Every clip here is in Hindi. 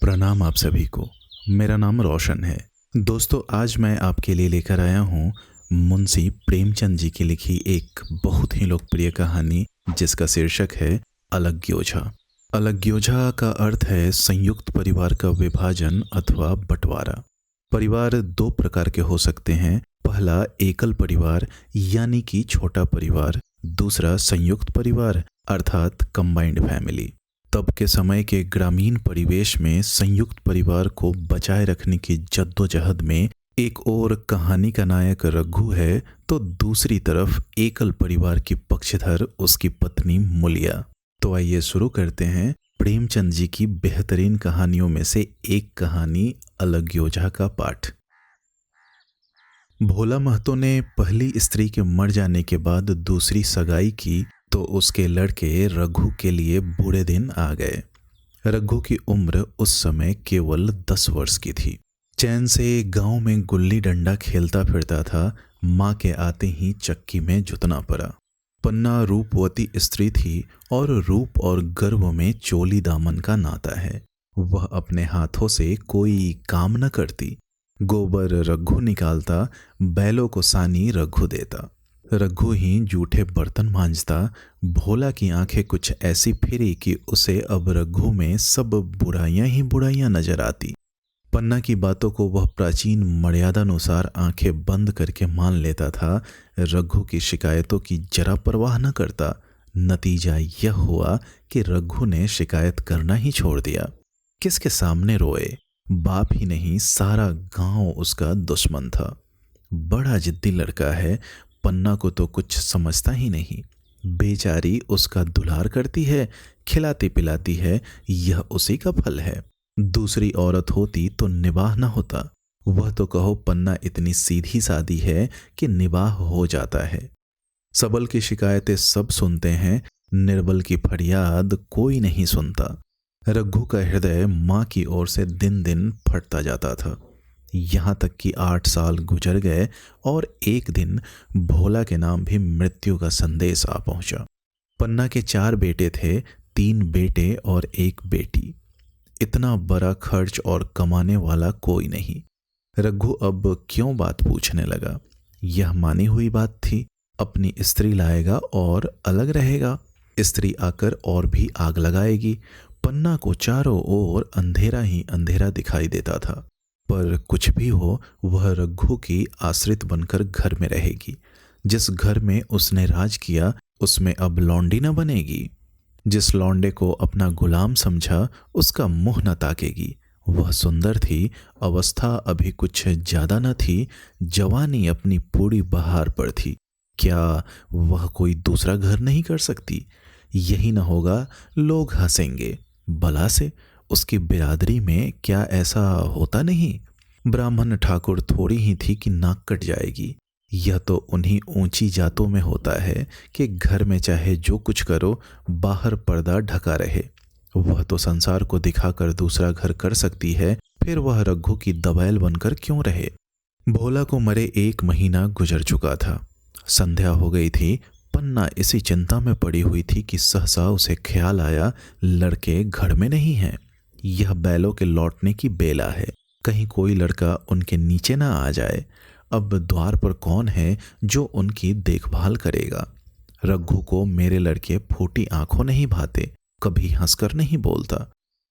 प्रणाम आप सभी को। मेरा नाम रोशन है। दोस्तों, आज मैं आपके लिए लेकर आया हूँ मुंशी प्रेमचंद जी की लिखी एक बहुत ही लोकप्रिय कहानी, जिसका शीर्षक है अलग्योजा। अलग्योजा का अर्थ है संयुक्त परिवार का विभाजन अथवा बंटवारा। परिवार दो प्रकार के हो सकते हैं। पहला एकल परिवार यानी कि छोटा परिवार, दूसरा संयुक्त परिवार अर्थात कंबाइंड फैमिली। तब के समय के ग्रामीण परिवेश में संयुक्त परिवार को बचाए रखने की जद्दोजहद में एक और कहानी का नायक रघु है, तो दूसरी तरफ एकल परिवार की पक्षधर उसकी पत्नी मुलिया। तो आइए शुरू करते हैं प्रेमचंद जी की बेहतरीन कहानियों में से एक कहानी अलग्योजा का पाठ। भोला महतो ने पहली स्त्री के मर जाने के बाद दूसरी सगाई की तो उसके लड़के रघु के लिए बुरे दिन आ गए। रघु की उम्र उस समय केवल 10 वर्ष की थी। चैन से गांव में गुल्ली डंडा खेलता फिरता था। माँ के आते ही चक्की में जुतना पड़ा। पन्ना रूपवती स्त्री थी और रूप और गर्व में चोली दामन का नाता है। वह अपने हाथों से कोई काम न करती। गोबर रघु निकालता, बैलों को सानी रघु देता। रघु ही जूठे बर्तन मांजता। भोला की आंखें कुछ ऐसी फिरी कि उसे अब रघु में सब बुराइयां ही बुराइयां नजर आती। पन्ना की बातों को वह प्राचीन मर्यादानुसार आंखें बंद करके मान लेता था। रघु की शिकायतों की जरा परवाह न करता। नतीजा यह हुआ कि रघु ने शिकायत करना ही छोड़ दिया। किसके सामने रोए? बाप ही नहीं, सारा गांव उसका दुश्मन था। बड़ा जिद्दी लड़का है। पन्ना को तो कुछ समझता ही नहीं। बेचारी उसका दुलार करती है, खिलाती पिलाती है। यह उसी का फल है। दूसरी औरत होती तो निवाह न होता। वह तो कहो पन्ना इतनी सीधी सादी है कि निवाह हो जाता है। सबल की शिकायतें सब सुनते हैं, निर्बल की फरियाद कोई नहीं सुनता। रघु का हृदय माँ की ओर से दिन दिन फटता जाता था। यहाँ तक कि 8 साल गुजर गए और एक दिन भोला के नाम भी मृत्यु का संदेश आ पहुंचा। पन्ना के 4 बेटे थे, 3 बेटे और 1 बेटी। इतना बड़ा खर्च और कमाने वाला कोई नहीं। रघु अब क्यों बात पूछने लगा? यह मानी हुई बात थी। अपनी स्त्री लाएगा और अलग रहेगा। स्त्री आकर और भी आग लगाएगी। पन्ना को चारों ओर अंधेरा ही अंधेरा दिखाई देता था। पर कुछ भी हो, वह रघु की आश्रित बनकर घर में रहेगी। जिस घर में उसने राज किया उसमें अब लौंडी न बनेगी। जिस लौंडे को अपना गुलाम समझा उसका मुंह न ताकेगी। वह सुंदर थी, अवस्था अभी कुछ ज्यादा न थी, जवानी अपनी पूरी बहार पर थी। क्या वह कोई दूसरा घर नहीं कर सकती? यही न होगा, लोग हंसेंगे। भला से उसकी बिरादरी में क्या ऐसा होता नहीं? ब्राह्मण ठाकुर थोड़ी ही थी कि नाक कट जाएगी। यह तो उन्हीं ऊंची जातों में होता है कि घर में चाहे जो कुछ करो, बाहर पर्दा ढका रहे। वह तो संसार को दिखाकर दूसरा घर कर सकती है, फिर वह रघु की दबैल बनकर क्यों रहे? भोला को मरे 1 महीना गुजर चुका था। संध्या हो गई थी। पन्ना इसी चिंता में पड़ी हुई थी कि सहसा उसे ख्याल आया, लड़के घर में नहीं हैं। यह बैलों के लौटने की बेला है। कहीं कोई लड़का उनके नीचे ना आ जाए। अब द्वार पर कौन है जो उनकी देखभाल करेगा? रघु को मेरे लड़के फूटी आंखों नहीं भाते, कभी हंसकर नहीं बोलता।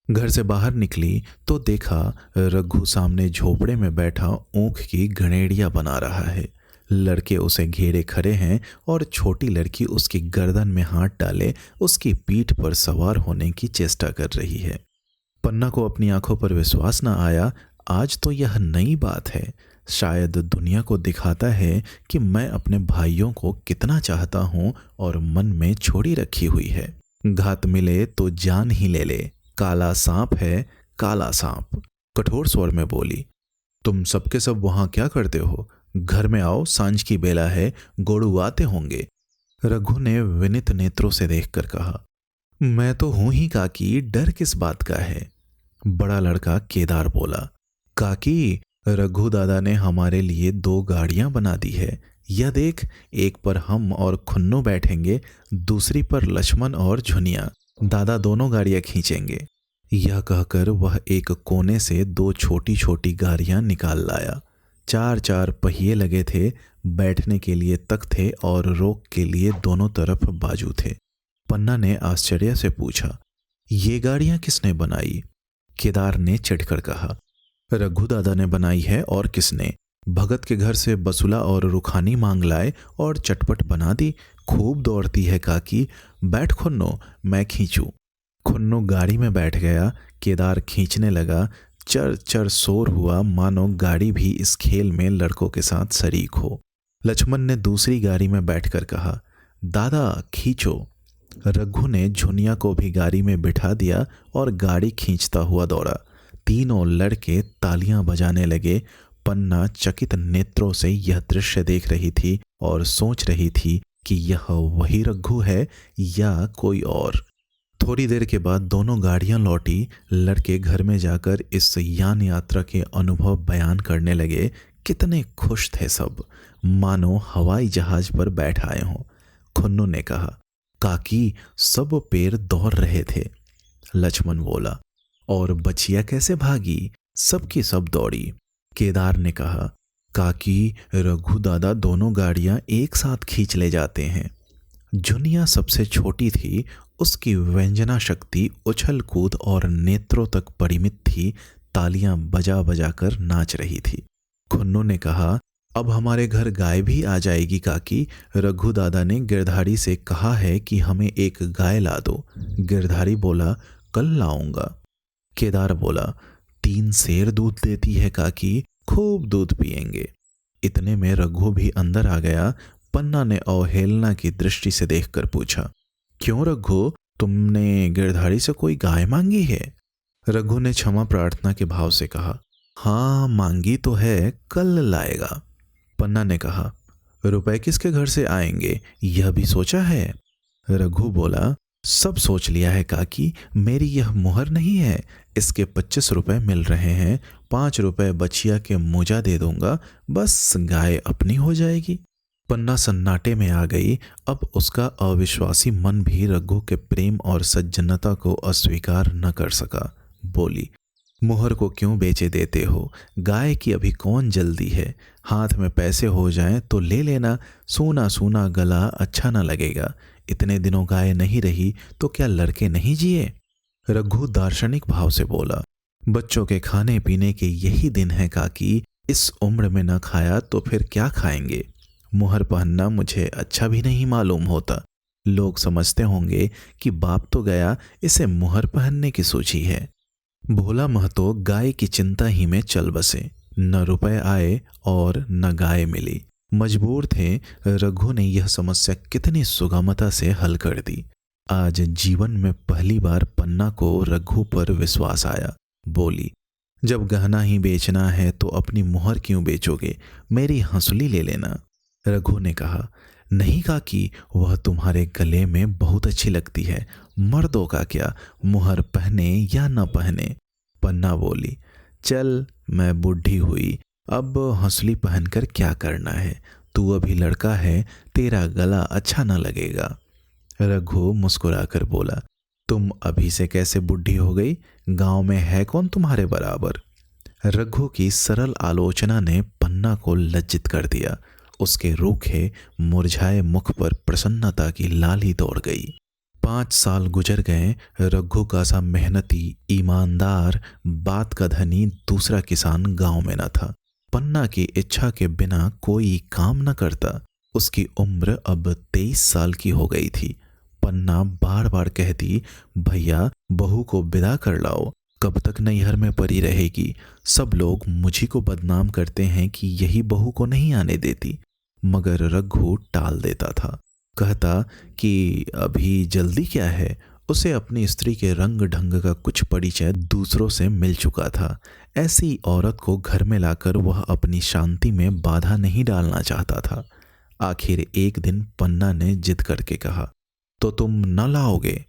घर से बाहर निकली तो देखा रघु सामने झोपड़े में बैठा ऊख की गणेड़िया बना रहा है। लड़के उसे घेरे खड़े हैं और छोटी लड़की उसकी गर्दन में हाथ डाले उसकी पीठ पर सवार होने की चेष्टा कर रही है। पन्ना को अपनी आंखों पर विश्वास न आया। आज तो यह नई बात है। शायद दुनिया को दिखाता है कि मैं अपने भाइयों को कितना चाहता हूँ और मन में छोड़ी रखी हुई है। घात मिले तो जान ही ले ले। काला सांप है, काला सांप। कठोर स्वर में बोली, तुम सबके सब वहां क्या करते हो? घर में आओ, सांझ की बेला है, गोड़ू आते होंगे। रघु ने विनित नेत्रों से देखकर कहा, मैं तो हूं ही काकी, डर किस बात का है? बड़ा लड़का केदार बोला, काकी, रघु दादा ने हमारे लिए 2 गाड़ियां बना दी है। यह देख, एक पर हम और खुन्नू बैठेंगे, दूसरी पर लक्ष्मण और झुनिया। दादा दोनों गाड़ियां खींचेंगे। यह कहकर वह एक कोने से दो छोटी छोटी गाड़ियां निकाल लाया। चार चार पहिए लगे थे, बैठने के लिए तख्ते और रोक के लिए दोनों तरफ बाजू थे। पन्ना ने आश्चर्य से पूछा, ये गाड़ियां किसने बनाई? केदार ने चिढ़कर कहा, रघु दादा ने बनाई है और किसने? भगत के घर से बसुला और रुखानी मांग लाए और चटपट बना दी। खूब दौड़ती है काकी, बैठ खुन्नो, मैं खींचूं। खुन्नो गाड़ी में बैठ गया। केदार खींचने लगा। चर चर शोर हुआ, मानो गाड़ी भी इस खेल में लड़कों के साथ शरीक हो। लक्ष्मण ने दूसरी गाड़ी में बैठकर कहा, दादा खींचो। रघु ने झुनिया को भी गाड़ी में बिठा दिया और गाड़ी खींचता हुआ दौड़ा। तीनों लड़के तालियां बजाने लगे। पन्ना चकित नेत्रों से यह दृश्य देख रही थी और सोच रही थी कि यह वही रघु है या कोई और। थोड़ी देर के बाद दोनों गाड़ियां लौटी। लड़के घर में जाकर इस यान यात्रा के अनुभव बयान करने लगे। कितने खुश थे सब, मानो हवाई जहाज पर बैठ आए हों। खुन्नू ने कहा, काकी सब पैर दौड़ रहे थे। लक्ष्मण बोला, और बचिया कैसे भागी? सबकी सब दौड़ी। केदार ने कहा, काकी रघु दादा दोनों गाड़ियां एक साथ खींच ले जाते हैं। जुनिया सबसे छोटी थी, उसकी व्यंजना शक्ति उछल कूद और नेत्रों तक परिमित थी। तालियां बजा बजा कर नाच रही थी। खुन्नू ने कहा, अब हमारे घर गाय भी आ जाएगी काकी। रघु दादा ने गिरधारी से कहा है कि हमें एक गाय ला दो। गिरधारी बोला, कल लाऊंगा। केदार बोला, 3 सेर दूध देती है काकी, खूब दूध पिएंगे। इतने में रघु भी अंदर आ गया। पन्ना ने अवहेलना की दृष्टि से देखकर पूछा, क्यों रघु, तुमने गिरधारी से कोई गाय मांगी है? रघु ने क्षमा प्रार्थना के भाव से कहा, हाँ मांगी तो है, कल लाएगा। पन्ना ने कहा, रुपए किसके घर से आएंगे, यह भी सोचा है? रघु बोला, सब सोच लिया है काकी, मेरी यह मुहर नहीं है। इसके 25 रुपए मिल रहे हैं, 5 रुपए बचिया के मोजा दे दूंगा, बस गाय अपनी हो जाएगी। पन्ना सन्नाटे में आ गई। अब उसका अविश्वासी मन भी रघु के प्रेम और सज्जनता को अस्वीकार न कर सका। बोली, मुहर को क्यों बेचे देते हो? गाय की अभी कौन जल्दी है? हाथ में पैसे हो जाएं तो ले लेना। सूना सूना गला अच्छा न लगेगा। इतने दिनों गाय नहीं रही तो क्या लड़के नहीं जिए? रघु दार्शनिक भाव से बोला, बच्चों के खाने पीने के यही दिन है काकी, इस उम्र में न खाया तो फिर क्या खाएंगे? मुहर पहनना मुझे अच्छा भी नहीं मालूम होता। लोग समझते होंगे कि बाप तो गया, इसे मुहर पहनने की सूझी है। भोला महतो गाय की चिंता ही में चल बसे। न रुपए आए और न गाय मिली। मजबूर थे। रघु ने यह समस्या कितनी सुगमता से हल कर दी। आज जीवन में पहली बार पन्ना को रघु पर विश्वास आया। बोली, जब गहना ही बेचना है तो अपनी मुहर क्यों बेचोगे? मेरी हंसुली ले लेना। रघु ने कहा, नहीं काकी, वह तुम्हारे गले में बहुत अच्छी लगती है। मर्दों का क्या, मुहर पहने या न पहने। पन्ना बोली, चल मैं बूढ़ी हुई, अब हंसली पहनकर क्या करना है? तू अभी लड़का है, तेरा गला अच्छा न लगेगा। रघु मुस्कुराकर बोला, तुम अभी से कैसे बूढ़ी हो गई? गांव में है कौन तुम्हारे बराबर? रघु की सरल आलोचना ने पन्ना को लज्जित कर दिया। उसके रूखे मुरझाए मुख पर प्रसन्नता की लाली दौड़ गई। 5 साल गुजर गए। रघु का सा मेहनती, ईमानदार, बात का धनी दूसरा किसान गांव में न था। पन्ना की इच्छा के बिना कोई काम न करता। उसकी उम्र अब 23 साल की हो गई थी। पन्ना बार बार कहती, भैया बहू को विदा कर लाओ, कब तक नैहर में पड़ी रहेगी? सब लोग मुझी को बदनाम करते हैं कि यही बहू को नहीं आने देती। मगर रघु टाल देता था। कहता कि अभी जल्दी क्या है? उसे अपनी स्त्री के रंग ढंग का कुछ परिचय दूसरों से मिल चुका था। ऐसी औरत को घर में लाकर वह अपनी शांति में बाधा नहीं डालना चाहता था। आखिर एक दिन पन्ना ने जिद करके कहा, तो तुम न लाओगे?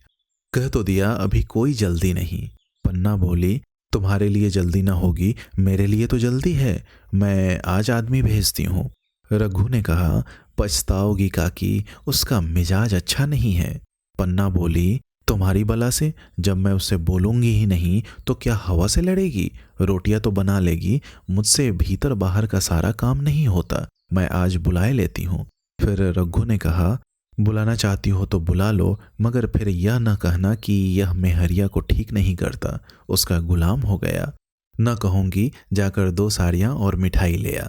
कह तो दिया, अभी कोई जल्दी नहीं। पन्ना बोली, तुम्हारे लिए जल्दी ना होगी, मेरे लिए तो जल्दी है, मैं आज आदमी भेजती हूँ। रघु ने कहा, पछताओगी काकी, उसका मिजाज अच्छा नहीं है। पन्ना बोली, तुम्हारी बला से, जब मैं उससे बोलूंगी ही नहीं तो क्या हवा से लड़ेगी? रोटियां तो बना लेगी, मुझसे भीतर बाहर का सारा काम नहीं होता। मैं आज बुलाए लेती हूँ। फिर रघु ने कहा, बुलाना चाहती हो तो बुला लो, मगर फिर यह न कहना कि यह मेहरिया को ठीक नहीं करता, उसका गुलाम हो गया। न कहूंगी, जाकर 2 साड़ियाँ और मिठाई ले आ।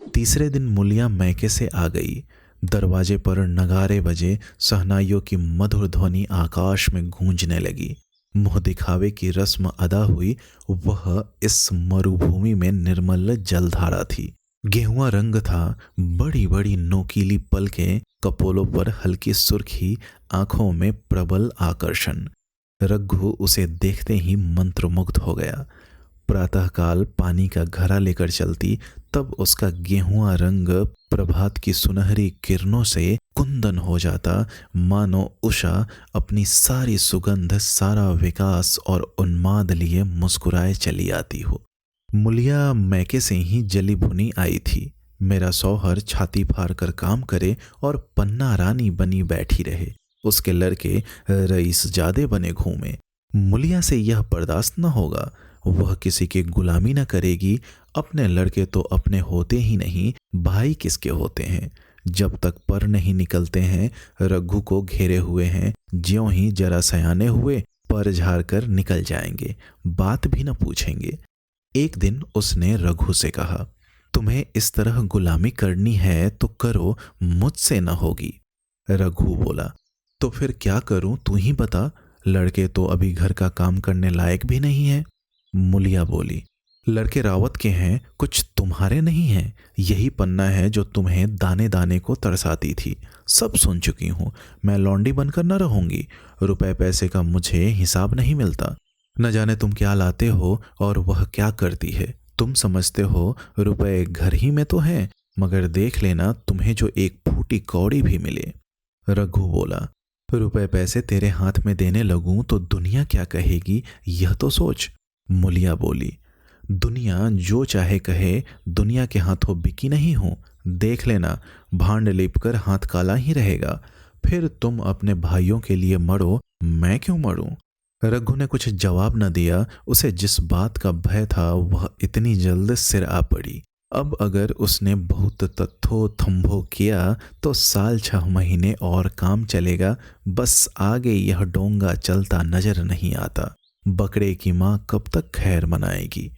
तीसरे दिन मुलिया मैके से आ गई। दरवाजे पर नगारे बजे, शहनाइयों की मधुर ध्वनि आकाश में गूंजने लगी। मुंह दिखावे की रस्म अदा हुई। वह इस मरुभूमि में निर्मल जलधारा थी। गेहुआ रंग था, बड़ी बड़ी नोकीली पलकें, कपोलों पर हल्की सुर्खी, आंखों में प्रबल आकर्षण। रघु उसे देखते ही मंत्रमुग्ध हो गया। प्रातःकाल पानी का घड़ा लेकर चलती, तब उसका गेहुआ रंग प्रभात की सुनहरी किरणों से कुंदन हो जाता, मानो उषा अपनी सारी सुगंध, सारा विकास और उन्माद लिए मुस्कुराए चली आती हो। मुलिया मैके से ही जली भुनी आई थी। मेरा सौहर छाती फाड़ कर काम करे और पन्ना रानी बनी बैठी रहे, उसके लड़के रईस जादे बने घूमे। मुलिया से यह बर्दाश्त न होगा। वह किसी की गुलामी न करेगी। अपने लड़के तो अपने होते ही नहीं, भाई किसके होते हैं? जब तक पर नहीं निकलते हैं, रघु को घेरे हुए हैं। ज्यों ही जरा सयाने हुए, पर झाड़ कर निकल जाएंगे, बात भी न पूछेंगे। एक दिन उसने रघु से कहा, तुम्हें इस तरह गुलामी करनी है तो करो, मुझसे न होगी। रघु बोला, तो फिर क्या करूं, तू ही बता। लड़के तो अभी घर का काम करने लायक भी नहीं है। मुलिया बोली, लड़के रावत के हैं, कुछ तुम्हारे नहीं हैं। यही पन्ना है जो तुम्हें दाने दाने को तरसाती थी। सब सुन चुकी हूं। मैं लौंडी बनकर न रहूंगी। रुपए पैसे का मुझे हिसाब नहीं मिलता। न जाने तुम क्या लाते हो और वह क्या करती है। तुम समझते हो रुपए घर ही में तो हैं, मगर देख लेना तुम्हें जो एक फूटी कौड़ी भी मिले। रघु बोला, रुपए पैसे तेरे हाथ में देने लगूं तो दुनिया क्या कहेगी, यह तो सोच। मुलिया बोली, दुनिया जो चाहे कहे, दुनिया के हाथों बिकी नहीं हूं। देख लेना, भांड लिप कर हाथ काला ही रहेगा। फिर तुम अपने भाइयों के लिए मरो, मैं क्यों मरूं? रघु ने कुछ जवाब न दिया। उसे जिस बात का भय था वह इतनी जल्द सिर आ पड़ी। अब अगर उसने बहुत तत्थो थंभो किया तो साल 6 महीने और काम चलेगा। बस आगे यह डोंगा चलता नजर नहीं आता। बकरे की माँ कब तक खैर मनाएगी।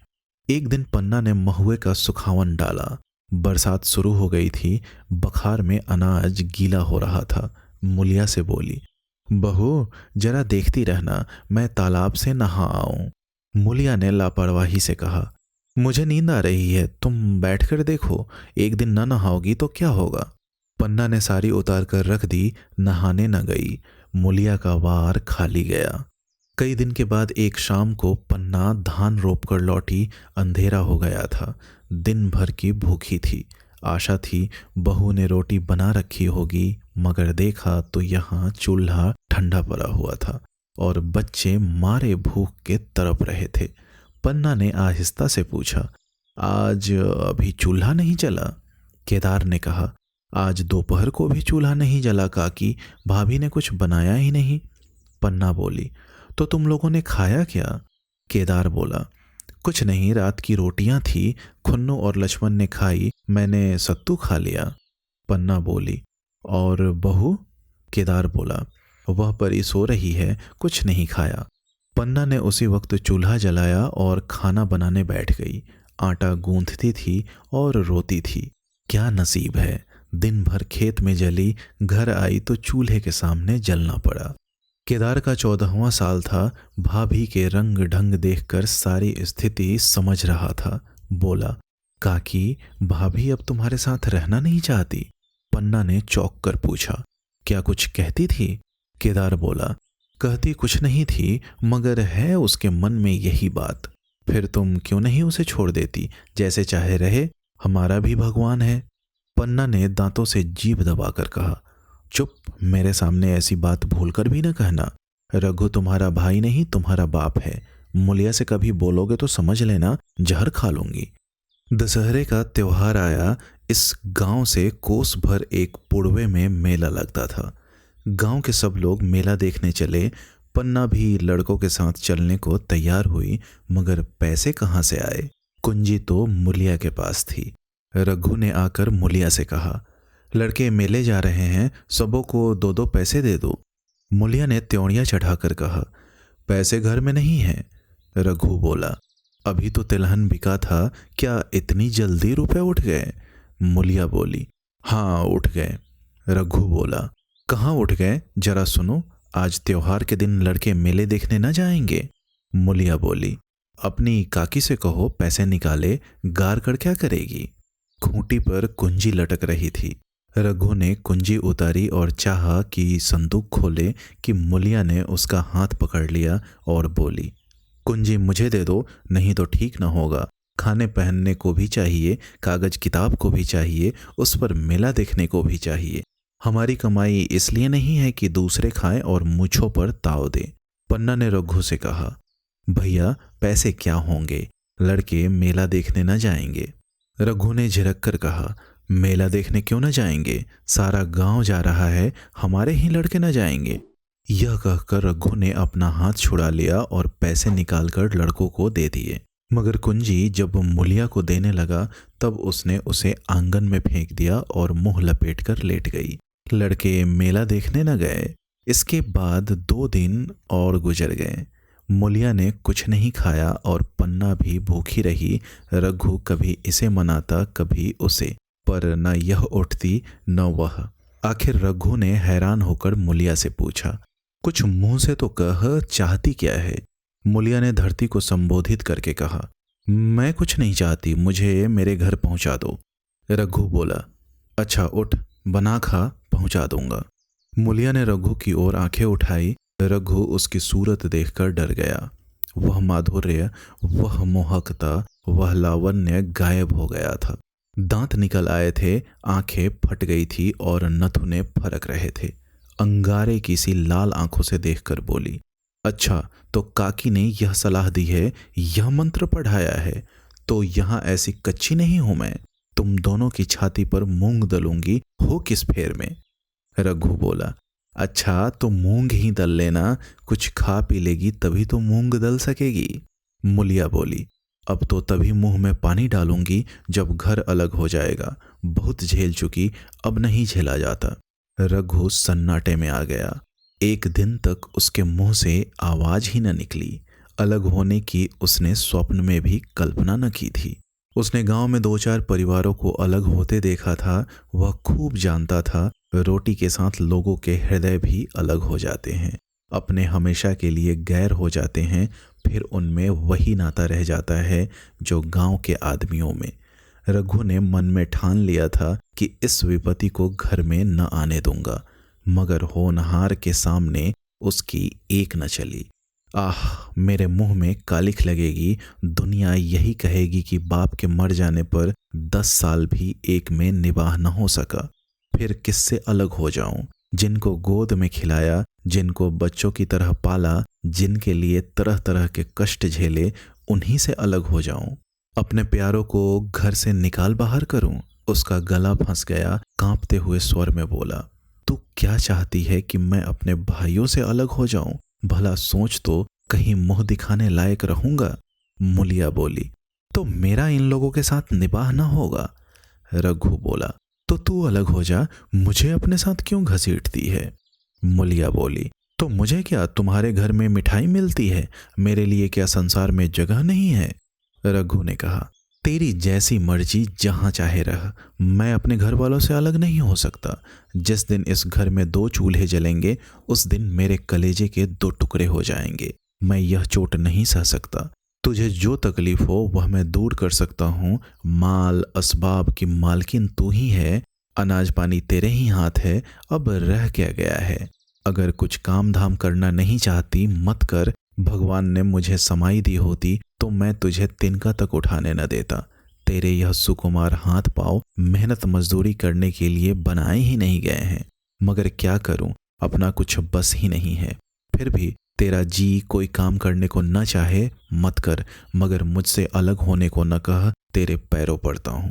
एक दिन पन्ना ने महुए का सुखावन डाला। बरसात शुरू हो गई थी। बखार में अनाज गीला हो रहा था। मुलिया से बोली, बहू जरा देखती रहना, मैं तालाब से नहा आऊं। मुलिया ने लापरवाही से कहा, मुझे नींद आ रही है, तुम बैठकर देखो। एक दिन न नहाओगी तो क्या होगा। पन्ना ने साड़ी उतार कर रख दी, नहाने न गई। मुलिया का वार खाली गया। कई दिन के बाद एक शाम को पन्ना धान रोप कर लौटी। अंधेरा हो गया था। दिन भर की भूखी थी। आशा थी बहू ने रोटी बना रखी होगी, मगर देखा तो यहाँ चूल्हा ठंडा पड़ा हुआ था और बच्चे मारे भूख के तड़प रहे थे। पन्ना ने आहिस्ता से पूछा, आज अभी चूल्हा नहीं जला? केदार ने कहा, आज दोपहर को भी चूल्हा नहीं जला काकी, भाभी ने कुछ बनाया ही नहीं। पन्ना बोली, तो तुम लोगों ने खाया क्या? केदार बोला, कुछ नहीं, रात की रोटियां थी, खुन्नू और लक्ष्मण ने खाई, मैंने सत्तू खा लिया। पन्ना बोली, और बहू? केदार बोला, वह परी सो रही है, कुछ नहीं खाया। पन्ना ने उसी वक्त चूल्हा जलाया और खाना बनाने बैठ गई। आटा गूंथती थी और रोती थी। क्या नसीब है, दिन भर खेत में जली, घर आई तो चूल्हे के सामने जलना पड़ा। केदार का 14वां साल था। भाभी के रंग ढंग देखकर सारी स्थिति समझ रहा था। बोला, काकी भाभी अब तुम्हारे साथ रहना नहीं चाहती? पन्ना ने चौंक कर पूछा, क्या कुछ कहती थी? केदार बोला, कहती कुछ नहीं थी, मगर है उसके मन में यही बात। फिर तुम क्यों नहीं उसे छोड़ देती? जैसे चाहे रहे, हमारा भी भगवान है। पन्ना ने दांतों से जीभ दबाकर कहा, चुप, मेरे सामने ऐसी बात भूलकर भी न कहना। रघु तुम्हारा भाई नहीं, तुम्हारा बाप है। मुलिया से कभी बोलोगे तो समझ लेना जहर खा लूंगी। दशहरे का त्योहार आया। इस गांव से कोस भर एक पुड़वे में मेला लगता था। गांव के सब लोग मेला देखने चले। पन्ना भी लड़कों के साथ चलने को तैयार हुई, मगर पैसे कहाँ से आए? कुंजी तो मुलिया के पास थी। रघु ने आकर मुलिया से कहा, लड़के मेले जा रहे हैं, सबों को 2-2 पैसे दे दो। मुलिया ने त्योड़ियां चढ़ाकर कहा, पैसे घर में नहीं हैं। रघु बोला, अभी तो तिलहन बिका था, क्या इतनी जल्दी रुपए उठ गए? मुलिया बोली, हाँ उठ गए। रघु बोला, कहाँ उठ गए, जरा सुनो, आज त्योहार के दिन लड़के मेले देखने न जाएंगे? मुलिया बोली, अपनी काकी से कहो पैसे निकाले, गार कर क्या करेगी? खूंटी पर कुंजी लटक रही थी। रघु ने कुंजी उतारी और चाहा कि संदूक खोले कि मुलिया ने उसका हाथ पकड़ लिया और बोली, कुंजी मुझे दे दो, नहीं तो ठीक न होगा। खाने पहनने को भी चाहिए, कागज किताब को भी चाहिए, उस पर मेला देखने को भी चाहिए। हमारी कमाई इसलिए नहीं है कि दूसरे खाएं और मूछों पर ताव दे। पन्ना ने रघु से कहा, भैया पैसे क्या होंगे, लड़के मेला देखने न जाएंगे? रघु ने झिड़क कर कहा, मेला देखने क्यों न जाएंगे, सारा गांव जा रहा है, हमारे ही लड़के न जाएंगे? यह कहकर रघु ने अपना हाथ छुड़ा लिया और पैसे निकालकर लड़कों को दे दिए। मगर कुंजी जब मुलिया को देने लगा तब उसने उसे आंगन में फेंक दिया और मुंह लपेटकर लेट गई। लड़के मेला देखने न गए। इसके बाद 2 दिन और गुजर गए। मुलिया ने कुछ नहीं खाया और पन्ना भी भूखी रही। रघु कभी इसे मनाता कभी उसे, पर न यह उठती न वह। आखिर रघु ने हैरान होकर मुलिया से पूछा, कुछ मुंह से तो कह, चाहती क्या है? मुलिया ने धरती को संबोधित करके कहा, मैं कुछ नहीं चाहती, मुझे मेरे घर पहुंचा दो। रघु बोला, अच्छा उठ, बना खा, पहुंचा दूंगा। मुलिया ने रघु की ओर आंखें उठाई। रघु उसकी सूरत देखकर डर गया। वह माधुर्य, वह मोहकता, वह लावण्य गायब हो गया था। दांत निकल आए थे, आंखें फट गई थी और नथुने फरक रहे थे। अंगारे की सी लाल आंखों से देखकर बोली, अच्छा तो काकी ने यह सलाह दी है, यह मंत्र पढ़ाया है, तो यहाँ ऐसी कच्ची नहीं हूं मैं, तुम दोनों की छाती पर मूंग दलूंगी, हो किस फेर में? रघु बोला, अच्छा तो मूंग ही दल लेना, कुछ खा पी लेगी तभी तो मूंग दल सकेगी। मुलिया बोली, अब तो तभी मुंह में पानी डालूंगी जब घर अलग हो जाएगा, बहुत झेल चुकी, अब नहीं झेला जाता। रघु सन्नाटे में आ गया। एक दिन तक उसके मुंह से आवाज ही न निकली। अलग होने की उसने स्वप्न में भी कल्पना न की थी। उसने गांव में 2-4 परिवारों को अलग होते देखा था। वह खूब जानता था, रोटी के साथ लोगों के हृदय भी अलग हो जाते हैं, अपने हमेशा के लिए गैर हो जाते हैं, फिर उनमें वही नाता रह जाता है जो गांव के आदमियों में। रघु ने मन में ठान लिया था कि इस विपत्ति को घर में न आने दूंगा, मगर होनहार के सामने उसकी एक न चली। आह, मेरे मुंह में कालिख लगेगी, दुनिया यही कहेगी कि बाप के मर जाने पर 10 साल भी एक में निबाह न हो सका। फिर किससे अलग हो जाऊं? जिनको गोद में खिलाया, जिनको बच्चों की तरह पाला, जिनके लिए तरह तरह के कष्ट झेले, उन्हीं से अलग हो जाऊं? अपने प्यारों को घर से निकाल बाहर करूं? उसका गला फंस गया। कांपते हुए स्वर में बोला, तू क्या चाहती है कि मैं अपने भाइयों से अलग हो जाऊं? भला सोच तो, कहीं मुंह दिखाने लायक रहूंगा? मुलिया बोली, तो मेरा इन लोगों के साथ निबाह न होगा। रघु बोला, तो तू अलग हो जा, मुझे अपने साथ क्यों घसीटती है? मुलिया बोली, तो मुझे क्या, तुम्हारे घर में मिठाई मिलती है, मेरे लिए क्या संसार में जगह नहीं है? रघु ने कहा, तेरी जैसी मर्जी, जहां चाहे रह, मैं अपने घर वालों से अलग नहीं हो सकता। जिस दिन इस घर में 2 चूल्हे जलेंगे, उस दिन मेरे कलेजे के 2 टुकड़े हो जाएंगे। मैं यह चोट नहीं सह सकता। तुझे जो तकलीफ हो वह मैं दूर कर सकता हूँ। माल असबाब की मालकिन तू ही है, अनाज पानी तेरे ही हाथ है, अब रह क्या गया है? अगर कुछ काम धाम करना नहीं चाहती मत कर। भगवान ने मुझे समाई दी होती तो मैं तुझे तिनका तक उठाने न देता। तेरे यह सुकुमार हाथ पांव मेहनत मजदूरी करने के लिए बनाए ही नहीं गए हैं, मगर क्या करूं, अपना कुछ बस ही नहीं है। फिर भी तेरा जी कोई काम करने को न चाहे मत कर, मगर मुझसे अलग होने को न कह, तेरे पैरों पड़ता हूं।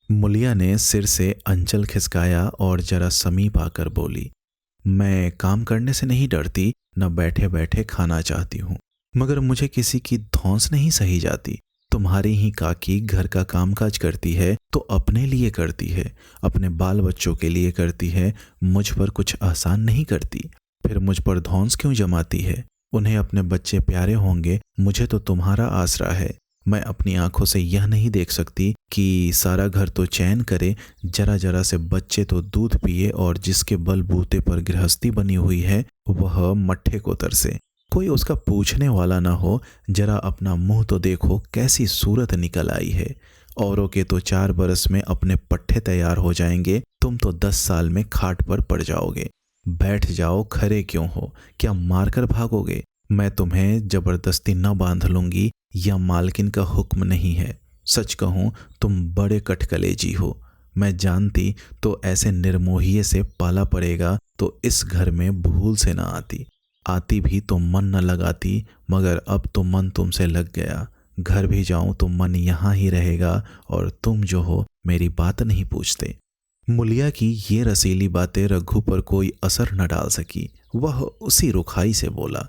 मुलिया ने सिर से अंचल खिसकाया और जरा समीप आकर बोली, मैं काम करने से नहीं डरती, न बैठे बैठे खाना चाहती हूँ, मगर मुझे किसी की धौंस नहीं सही जाती। तुम्हारी ही काकी घर का कामकाज करती है तो अपने लिए करती है, अपने बाल बच्चों के लिए करती है, मुझ पर कुछ एहसान नहीं करती। फिर मुझ पर धौंस क्यों जमाती है? उन्हें अपने बच्चे प्यारे होंगे, मुझे तो तुम्हारा आसरा है। मैं अपनी आंखों से यह नहीं देख सकती कि सारा घर तो चैन करे, जरा जरा से बच्चे तो दूध पिए, और जिसके बलबूते पर गृहस्थी बनी हुई है वह मट्ठे को तरसे। कोई उसका पूछने वाला ना हो। जरा अपना मुंह तो देखो, कैसी सूरत निकल आई है। औरों के तो 4 बरस में अपने पट्टे तैयार हो जाएंगे, तुम तो 10 साल में खाट पर पड़ जाओगे। बैठ जाओ, खड़े क्यों हो? क्या मारकर भागोगे? मैं तुम्हें जबरदस्ती न बांध लूंगी, यह मालकिन का हुक्म नहीं है। सच कहूं, तुम बड़े कटकलेजी हो। मैं जानती तो ऐसे निर्मोहिए से पाला पड़ेगा तो इस घर में भूल से न आती। आती भी तो मन न लगाती, मगर अब तो मन तुमसे लग गया। घर भी जाऊं तो मन यहाँ ही रहेगा, और तुम जो हो मेरी बात नहीं पूछते। मुलिया की ये रसीली बातें रघु पर कोई असर न डाल सकी। वह उसी रुखाई से बोला,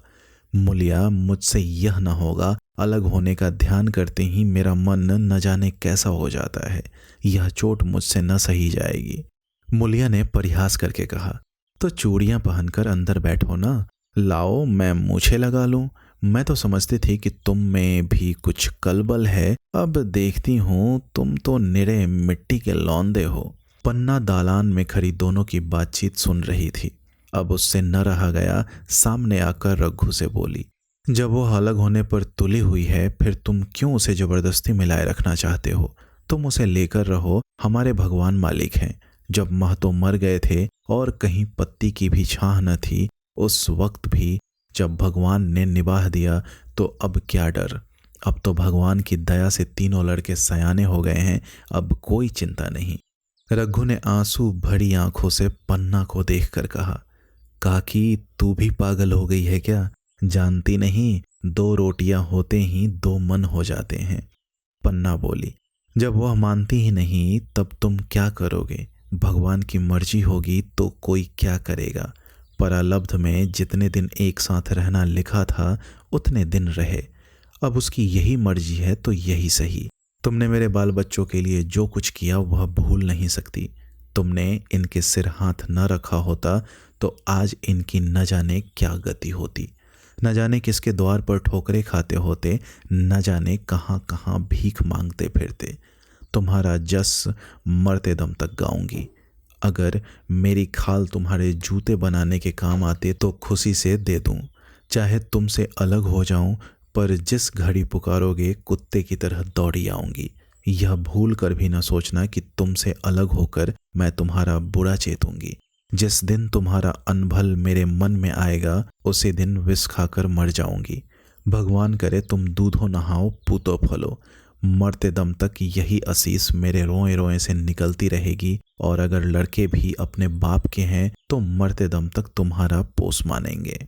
मुलिया, मुझसे यह न होगा। अलग होने का ध्यान करते ही मेरा मन न जाने कैसा हो जाता है। यह चोट मुझसे न सही जाएगी। मुलिया ने परिहास करके कहा, तो चूड़ियां पहनकर अंदर बैठो ना। लाओ, मैं मूछे लगा लूं। मैं तो समझती थी कि तुम में भी कुछ कलबल है, अब देखती हूं तुम तो निरे मिट्टी के लौंदे हो। पन्ना दालान में खड़ी दोनों की बातचीत सुन रही थी। अब उससे न रहा गया, सामने आकर रघु से बोली, जब वो अलग होने पर तुली हुई है, फिर तुम क्यों उसे जबरदस्ती मिलाए रखना चाहते हो? तुम उसे लेकर रहो, हमारे भगवान मालिक हैं। जब महतो मर गए थे और कहीं पत्ती की भी छाह न थी, उस वक्त भी जब भगवान ने निभाह दिया, तो अब क्या डर? अब तो भगवान की दया से तीनों लड़के सयाने हो गए हैं, अब कोई चिंता नहीं। रघु ने आंसू भरी आंखों से पन्ना को देखकर कहा, काकी, तू भी पागल हो गई है क्या? जानती नहीं, 2 रोटियां होते ही 2 मन हो जाते हैं। पन्ना बोली, जब वह मानती ही नहीं तब तुम क्या करोगे? भगवान की मर्जी होगी तो कोई क्या करेगा। परालब्ध में जितने दिन एक साथ रहना लिखा था उतने दिन रहे। अब उसकी यही मर्जी है तो यही सही। तुमने मेरे बाल बच्चों के लिए जो कुछ किया वह भूल नहीं सकती। तुमने इनके सिर हाथ न रखा होता तो आज इनकी न जाने क्या गति होती। न जाने किसके द्वार पर ठोकरे खाते होते, न जाने कहाँ कहाँ भीख मांगते फिरते। तुम्हारा जस मरते दम तक गाऊंगी। अगर मेरी खाल तुम्हारे जूते बनाने के काम आते तो खुशी से दे दूं। चाहे तुमसे अलग हो जाऊं, पर जिस घड़ी पुकारोगे कुत्ते की तरह दौड़ी आऊंगी। यह भूल कर भी न सोचना कि तुमसे अलग होकर मैं तुम्हारा बुरा चेतूंगी। जिस दिन तुम्हारा अनभल मेरे मन में आएगा, उसी दिन विष खाकर मर जाऊंगी। भगवान करे तुम दूधो नहाओ, पूतो फलो। मरते दम तक यही असीस मेरे रोए रोए से निकलती रहेगी, और अगर लड़के भी अपने बाप के हैं तो मरते दम तक तुम्हारा पोस मानेंगे।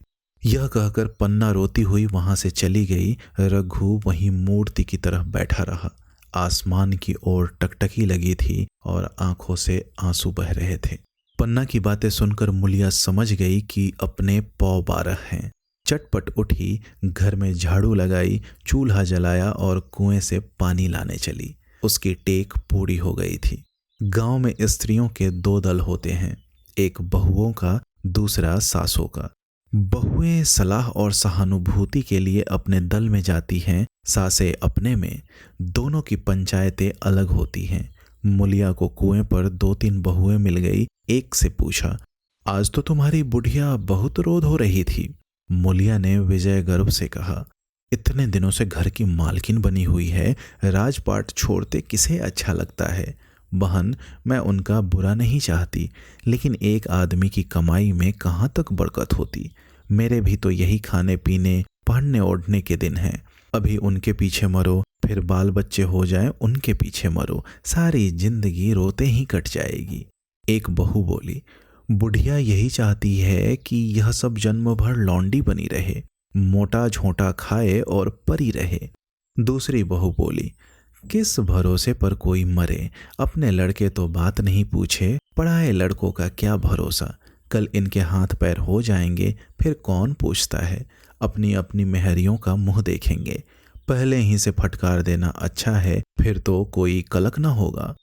यह कहकर पन्ना रोती हुई वहां से चली गई। रघु वहीं मूर्ति की तरह बैठा रहा। आसमान की ओर टकटकी लगी थी और आंखों से आंसू बह रहे थे। पन्ना की बातें सुनकर मुलिया समझ गई कि अपने पौ 12 हैं। चटपट उठी, घर में झाड़ू लगाई, चूल्हा जलाया और कुएं से पानी लाने चली। उसकी टेक पूरी हो गई थी। गांव में स्त्रियों के 2 दल होते हैं, एक बहुओं का, दूसरा सासों का। बहुएं सलाह और सहानुभूति के लिए अपने दल में जाती हैं, सासें अपने में। दोनों की पंचायतें अलग होती हैं। मुलिया को कुएं पर 2-3 बहुएं मिल गई। एक से पूछा, आज तो तुम्हारी बुढ़िया बहुत रोध हो रही थी। मुलिया ने विजय गर्व से कहा, इतने दिनों से घर की मालकिन बनी हुई है, राजपाट छोड़ते किसे अच्छा लगता है। बहन, मैं उनका बुरा नहीं चाहती, लेकिन एक आदमी की कमाई में कहाँ तक बरकत होती। मेरे भी तो यही खाने पीने पहनने ओढ़ने के दिन हैं। अभी उनके पीछे मरो, फिर बाल बच्चे हो जाएं, उनके पीछे मरो, सारी जिंदगी रोते ही कट जाएगी। एक बहू बोली, बुढ़िया यही चाहती है कि यह सब जन्म भर लौंडी बनी रहे, मोटा झोंटा खाए और परी रहे। दूसरी बहू बोली, किस भरोसे पर कोई मरे, अपने लड़के तो बात नहीं पूछे, पढ़ाए लड़कों का क्या भरोसा। कल इनके हाथ पैर हो जाएंगे, फिर कौन पूछता है। अपनी अपनी मेहरियों का मुंह देखेंगे। पहले ही से फटकार देना अच्छा है, फिर तो कोई कलक न होगा।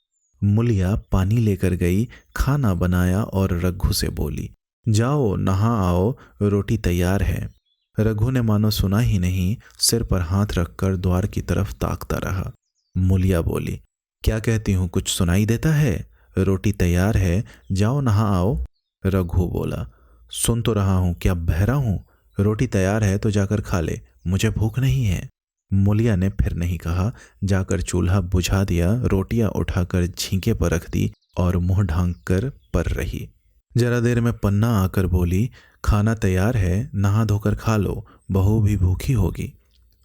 मुलिया पानी लेकर गई, खाना बनाया और रघु से बोली, जाओ नहा आओ, रोटी तैयार है। रघु ने मानो सुना ही नहीं, सिर पर हाथ रखकर द्वार की तरफ ताकता रहा। मुलिया बोली, क्या कहती हूँ, कुछ सुनाई देता है? रोटी तैयार है, जाओ नहा आओ। रघु बोला, सुन तो रहा हूँ, क्या बहरा हूँ? रोटी तैयार है तो जाकर खा ले, मुझे भूख नहीं है। मुलिया ने फिर नहीं कहा, जाकर चूल्हा बुझा दिया, रोटियां उठाकर झींके पर रख दी और मुंह ढांक कर पर रही। जरा देर में पन्ना आकर बोली, खाना तैयार है, नहा धोकर खा लो, बहू भी भूखी होगी।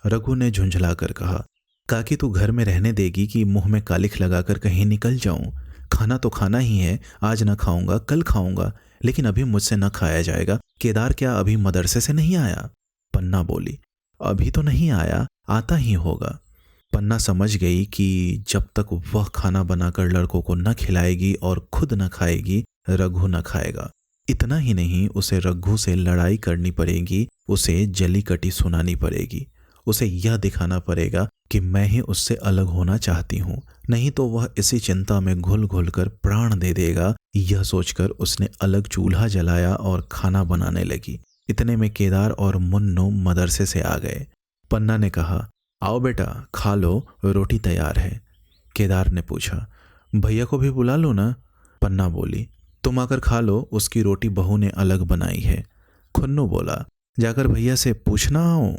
रघु ने झुंझला कर कहा, काकी तू घर में रहने देगी कि मुंह में कालिख लगाकर कहीं निकल जाऊं? खाना तो खाना ही है, आज न खाऊंगा कल खाऊंगा, लेकिन अभी मुझसे न खाया जाएगा। केदार क्या अभी मदरसे से नहीं आया? पन्ना बोली, अभी तो नहीं आया, आता ही होगा। पन्ना समझ गई कि जब तक वह खाना बनाकर लड़कों को न खिलाएगी और खुद न खाएगी, रघु न खाएगा। इतना ही नहीं, उसे रघु से लड़ाई करनी पड़ेगी, उसे जली कटी सुनानी पड़ेगी। उसे यह दिखाना पड़ेगा कि मैं ही उससे अलग होना चाहती हूँ, नहीं तो वह इसी चिंता में घुल घुल कर प्राण दे देगा। यह सोचकर उसने अलग चूल्हा जलाया और खाना बनाने लगी। इतने में केदार और मुन्नू मदरसे से आ गए। पन्ना ने कहा, आओ बेटा खा लो, रोटी तैयार है। केदार ने पूछा, भैया को भी बुला लो ना। पन्ना बोली, तुम आकर खा लो, उसकी रोटी बहू ने अलग बनाई है। खुन्नू बोला, जाकर भैया से पूछना आओ।